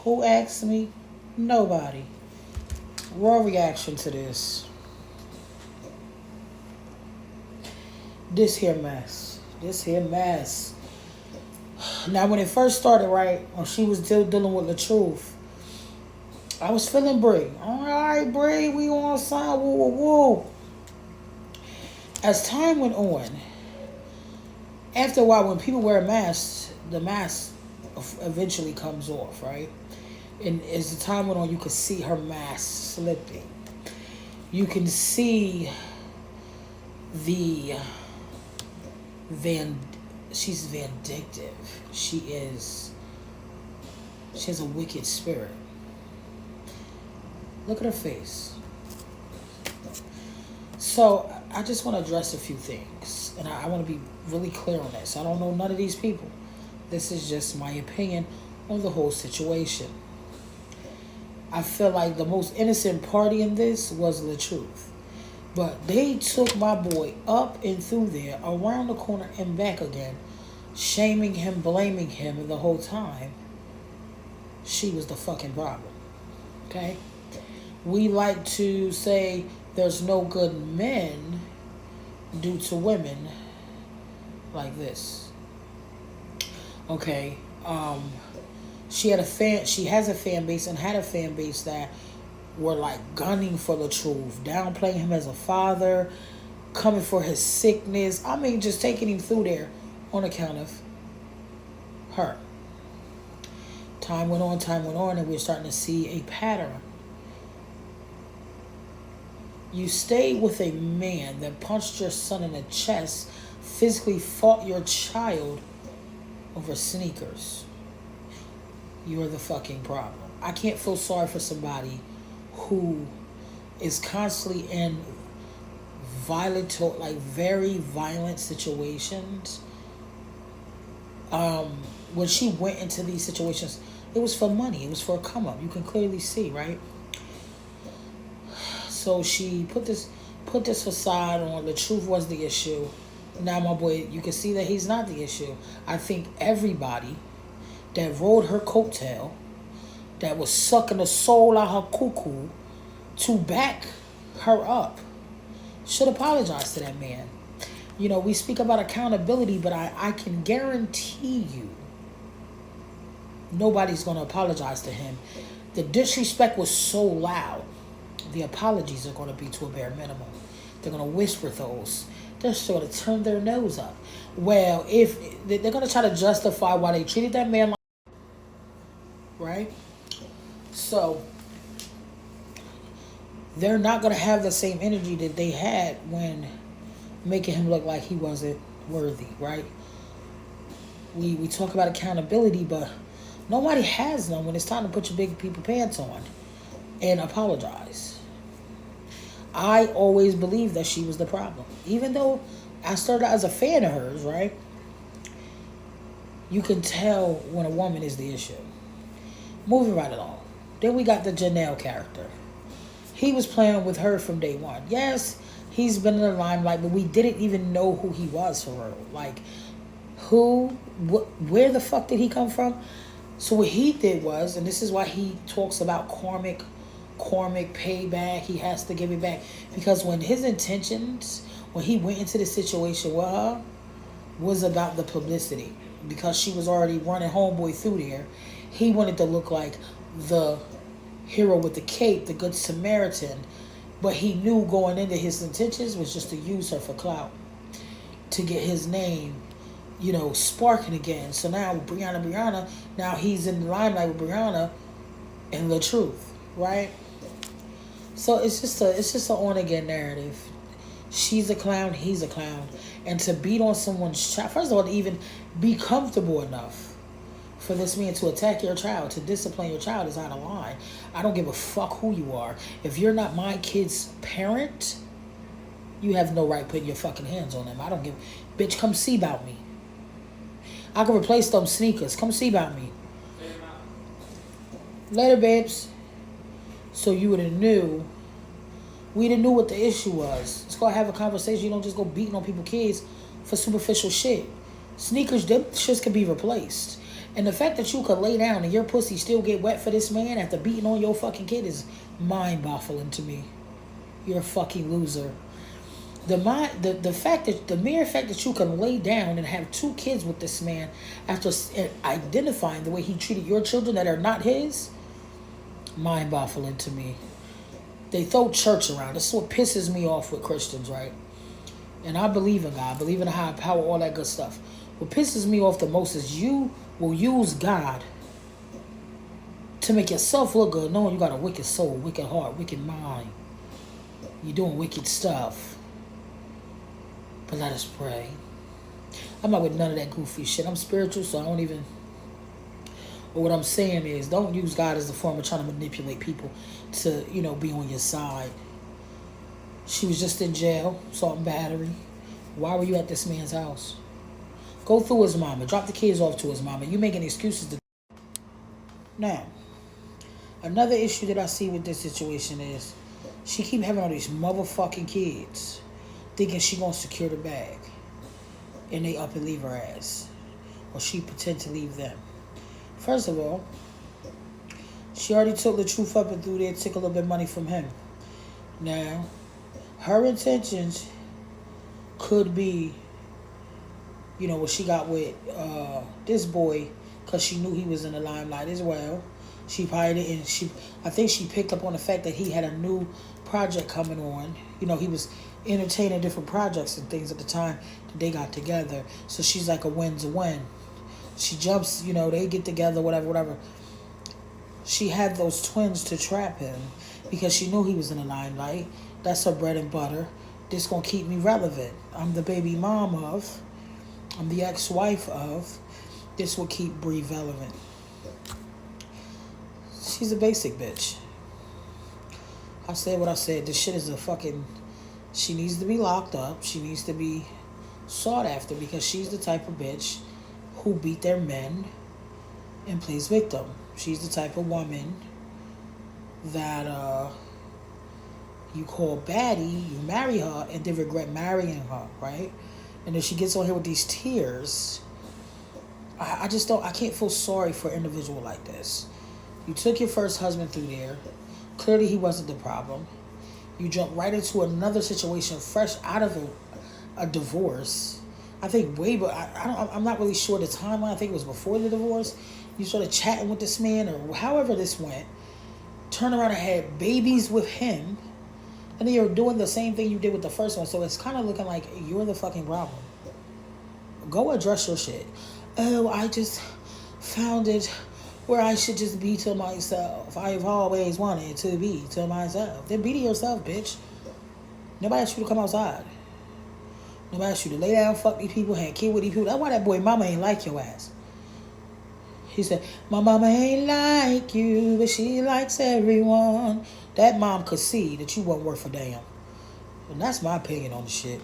Who asked me? Nobody. Raw reaction to this. This here mess. This here mess. Now, when it first started, right, when she was still dealing with LaTruth, I was feeling Bree. All right, Bree, we on side, woo, woo, woo. As time went on, after a while, when people wear masks, the mask eventually comes off, right? And as the time went on, you could see her mask slipping. You can see the she's vindictive. She has a wicked spirit. Look at her face. So I just want to address a few things, and I want to be really clear on this. I don't know none of these people. This is just my opinion on the whole situation. I feel like the most innocent party in this was LaTruth. But they took my boy up and through there, around the corner and back again, shaming him, blaming him, and the whole time, she was the fucking problem. Okay? We like to say there's no good men due to women like this. Okay? She has a fan base and had a fan base that were like gunning for LaTruth, downplaying him as a father, coming for his sickness. I mean, just taking him through there on account of her. Time went on, and we're starting to see a pattern. You stay with a man that punched your son in the chest, physically fought your child over sneakers. You're the fucking problem. I can't feel sorry for somebody who is constantly in violent, like very violent situations. When she went into these situations, it was for money. It was for a come up. You can clearly see, right? So she put this facade on. LaTruth was the issue. Now, my boy, you can see that he's not the issue. I think everybody that rode her coattail, that was sucking the soul out her cuckoo to back her up, should apologize to that man. You know, we speak about accountability, but I can guarantee you nobody's going to apologize to him. The disrespect was so loud, the apologies are going to be to a bare minimum. They're going to whisper those. They're sort of turn their nose up. Well, if they're going to try to justify why they treated that man like, right? So they're not going to have the same energy that they had when making him look like he wasn't worthy, right? We talk about accountability, but nobody has none when it's time to put your big people pants on and apologize. I always believed that she was the problem. Even though I started out as a fan of hers, right? You can tell when a woman is the issue. Moving right along. Then we got the Janale character. He was playing with her from day one. Yes, he's been in the limelight, but we didn't even know who he was for real. Like, where the fuck did he come from? So what he did was, and this is why he talks about karmic payback, he has to give it back. Because when his intentions, when he went into the situation with her, was about the publicity. Because she was already running homeboy through there, he wanted to look like the hero with the cape, the good Samaritan. But he knew going into his intentions was just to use her for clout, to get his name, you know, sparking again. So now with Brianna, now he's in the limelight with Brianna and LaTruth, right? So it's just a on again narrative. She's a clown, he's a clown. And to beat on someone's child, first of all, to even be comfortable enough for this man to attack your child, to discipline your child is out of line. I don't give a fuck who you are. If you're not my kid's parent, you have no right putting your fucking hands on them. I don't give... Bitch, come see about me. I can replace them sneakers. Come see about me. Later, babes. So you would have knew. We didn't know what the issue was. Let's go have a conversation. You don't just go beating on people's kids for superficial shit. Sneakers, them shits can be replaced. And the fact that you could lay down and your pussy still get wet for this man after beating on your fucking kid is mind-boggling to me. You're a fucking loser. The mere fact that you can lay down and have 2 kids with this man after identifying the way he treated your children that are not his, mind-boggling to me. They throw church around. This is what pisses me off with Christians, right? And I believe in God, believe in a higher power, all that good stuff. What pisses me off the most is you will use God to make yourself look good, knowing you got a wicked soul, wicked heart, wicked mind. You're doing wicked stuff. But let us pray. I'm not with none of that goofy shit. I'm spiritual, so I don't even... But what I'm saying is, don't use God as a form of trying to manipulate people to, be on your side. She was just in jail, assault and battery. Why were you at this man's house? Go through his mama. Drop the kids off to his mama. You making excuses to... Now, another issue that I see with this situation is she keep having all these motherfucking kids thinking she gonna secure the bag. And they up and leave her ass. Or she pretend to leave them. First of all, she already took LaTruth up and through there, took a little bit of money from him. Now, her intentions could be, what she got with this boy, because she knew he was in the limelight as well. She probably didn't. I think she picked up on the fact that he had a new project coming on. He was entertaining different projects and things at the time that they got together. So she's like a win's a win. She jumps, they get together, whatever. She had those twins to trap him because she knew he was in the limelight. That's her bread and butter. This gonna keep me relevant. I'm the baby mom of. I'm the ex-wife of. This will keep Bree relevant. She's a basic bitch. I said what I said. This shit is a fucking... She needs to be locked up. She needs to be sought after because she's the type of bitch who beat their men and plays victim. She's the type of woman that you call baddie, you marry her, and then regret marrying her, right? And if she gets on here with these tears, I can't feel sorry for an individual like this. You took your first husband through there. Clearly he wasn't the problem. You jumped right into another situation fresh out of a divorce. I think I'm not really sure the timeline. I think it was before the divorce. You started chatting with this man or however this went. Turned around and had babies with him. And then you're doing the same thing you did with the first one. So it's kind of looking like you're the fucking problem. Go address your shit. Oh, I just found it where I should just be to myself. I've always wanted to be to myself. Then be to yourself, bitch. Nobody asked you to come outside. Nobody asked you to lay down, fuck these people, have kid with these people. That's why that boy mama ain't like your ass. He said, my mama ain't like you, but she likes everyone. That mom could see that you weren't worth a damn. And that's my opinion on the shit.